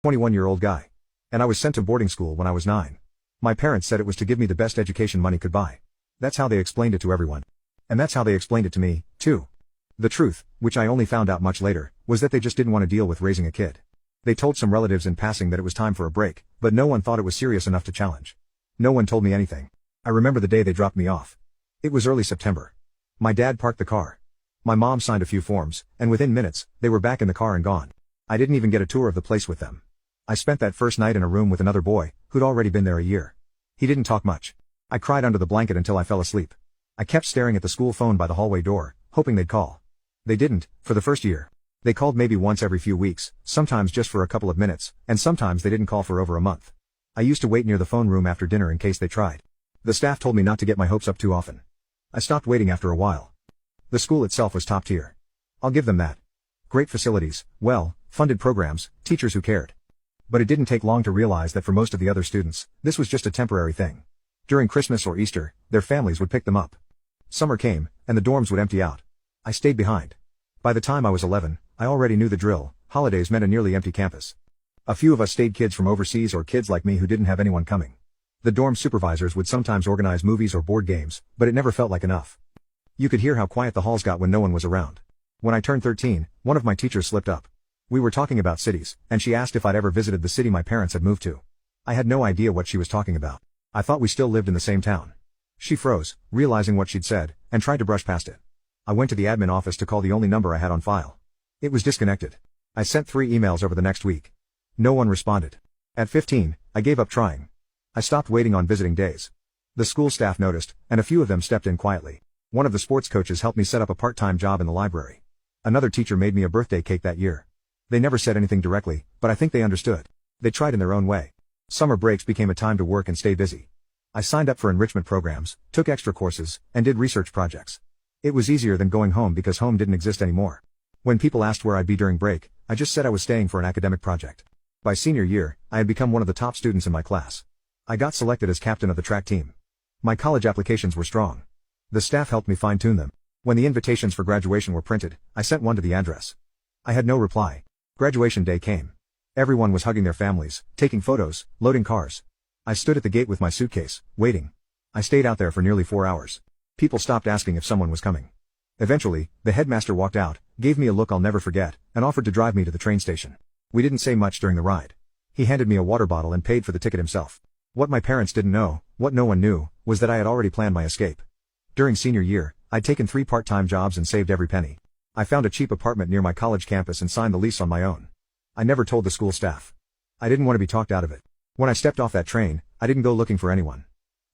21-year-old guy. And I was sent to boarding school when I was 9. My parents said it was to give me the best education money could buy. That's how they explained it to everyone. And that's how they explained it to me, too. The truth, which I only found out much later, was that they just didn't want to deal with raising a kid. They told some relatives in passing that it was time for a break, but no one thought it was serious enough to challenge. No one told me anything. I remember the day they dropped me off. It was early September. My dad parked the car. My mom signed a few forms, and within minutes, they were back in the car and gone. I didn't even get a tour of the place with them. I spent that first night in a room with another boy, who'd already been there a year. He didn't talk much. I cried under the blanket until I fell asleep. I kept staring at the school phone by the hallway door, hoping they'd call. They didn't, for the first year. They called maybe once every few weeks, sometimes just for a couple of minutes, and sometimes they didn't call for over a month. I used to wait near the phone room after dinner in case they tried. The staff told me not to get my hopes up too often. I stopped waiting after a while. The school itself was top tier. I'll give them that. Great facilities, well-funded programs, teachers who cared. But it didn't take long to realize that for most of the other students, this was just a temporary thing. During Christmas or Easter, their families would pick them up. Summer came, and the dorms would empty out. I stayed behind. By the time I was 11, I already knew the drill. Holidays meant a nearly empty campus. A few of us stayed, kids from overseas or kids like me who didn't have anyone coming. The dorm supervisors would sometimes organize movies or board games, but it never felt like enough. You could hear how quiet the halls got when no one was around. When I turned 13, one of my teachers slipped up. We were talking about cities, and she asked if I'd ever visited the city my parents had moved to. I had no idea what she was talking about. I thought we still lived in the same town. She froze, realizing what she'd said, and tried to brush past it. I went to the admin office to call the only number I had on file. It was disconnected. I sent 3 emails over the next week. No one responded. At 15, I gave up trying. I stopped waiting on visiting days. The school staff noticed, and a few of them stepped in quietly. One of the sports coaches helped me set up a part-time job in the library. Another teacher made me a birthday cake that year. They never said anything directly, but I think they understood. They tried in their own way. Summer breaks became a time to work and stay busy. I signed up for enrichment programs, took extra courses, and did research projects. It was easier than going home because home didn't exist anymore. When people asked where I'd be during break, I just said I was staying for an academic project. By senior year, I had become one of the top students in my class. I got selected as captain of the track team. My college applications were strong. The staff helped me fine-tune them. When the invitations for graduation were printed, I sent one to the address. I had no reply. Graduation day came. Everyone was hugging their families, taking photos, loading cars. I stood at the gate with my suitcase, waiting. I stayed out there for nearly 4 hours. People stopped asking if someone was coming. Eventually, the headmaster walked out, gave me a look I'll never forget, and offered to drive me to the train station. We didn't say much during the ride. He handed me a water bottle and paid for the ticket himself. What my parents didn't know, what no one knew, was that I had already planned my escape. During senior year, I'd taken 3 part-time jobs and saved every penny. I found a cheap apartment near my college campus and signed the lease on my own. I never told the school staff. I didn't want to be talked out of it. When I stepped off that train, I didn't go looking for anyone.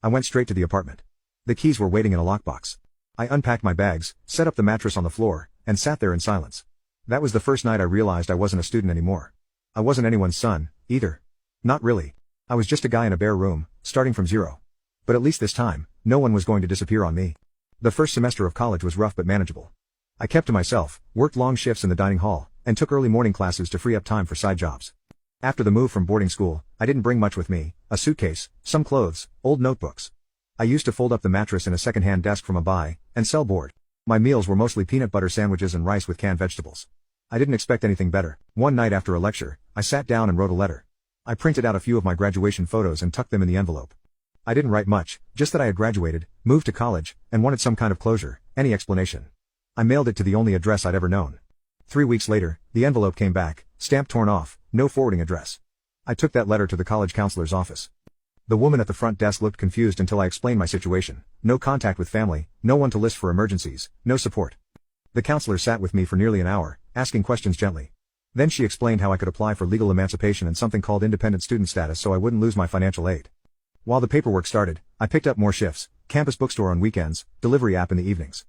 I went straight to the apartment. The keys were waiting in a lockbox. I unpacked my bags, set up the mattress on the floor, and sat there in silence. That was the first night I realized I wasn't a student anymore. I wasn't anyone's son, either. Not really. I was just a guy in a bare room, starting from zero. But at least this time, no one was going to disappear on me. The first semester of college was rough but manageable. I kept to myself, worked long shifts in the dining hall, and took early morning classes to free up time for side jobs. After the move from boarding school, I didn't bring much with me: a suitcase, some clothes, old notebooks. I used to fold up the mattress in a second-hand desk from a buy and sell board. My meals were mostly peanut butter sandwiches and rice with canned vegetables. I didn't expect anything better. One night after a lecture, I sat down and wrote a letter. I printed out a few of my graduation photos and tucked them in the envelope. I didn't write much, just that I had graduated, moved to college, and wanted some kind of closure, any explanation. I mailed it to the only address I'd ever known. 3 weeks later, the envelope came back, stamp torn off, no forwarding address. I took that letter to the college counselor's office. The woman at the front desk looked confused until I explained my situation: no contact with family, no one to list for emergencies, no support. The counselor sat with me for nearly an hour, asking questions gently. Then she explained how I could apply for legal emancipation and something called independent student status so I wouldn't lose my financial aid. While the paperwork started, I picked up more shifts: campus bookstore on weekends, delivery app in the evenings.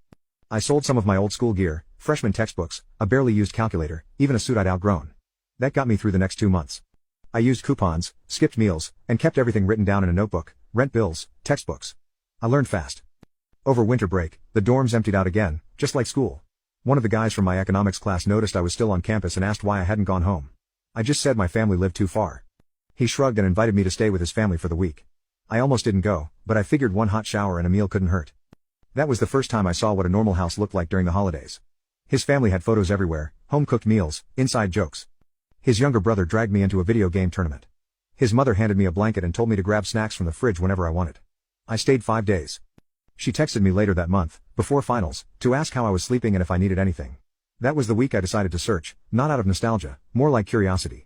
I sold some of my old school gear, freshman textbooks, a barely used calculator, even a suit I'd outgrown. That got me through the next 2 months. I used coupons, skipped meals, and kept everything written down in a notebook: rent bills, textbooks. I learned fast. Over winter break, the dorms emptied out again, just like school. One of the guys from my economics class noticed I was still on campus and asked why I hadn't gone home. I just said my family lived too far. He shrugged and invited me to stay with his family for the week. I almost didn't go, but I figured one hot shower and a meal couldn't hurt. That was the first time I saw what a normal house looked like during the holidays. His family had photos everywhere, home-cooked meals, inside jokes. His younger brother dragged me into a video game tournament. His mother handed me a blanket and told me to grab snacks from the fridge whenever I wanted. I stayed 5 days. She texted me later that month, before finals, to ask how I was sleeping and if I needed anything. That was the week I decided to search, not out of nostalgia, more like curiosity.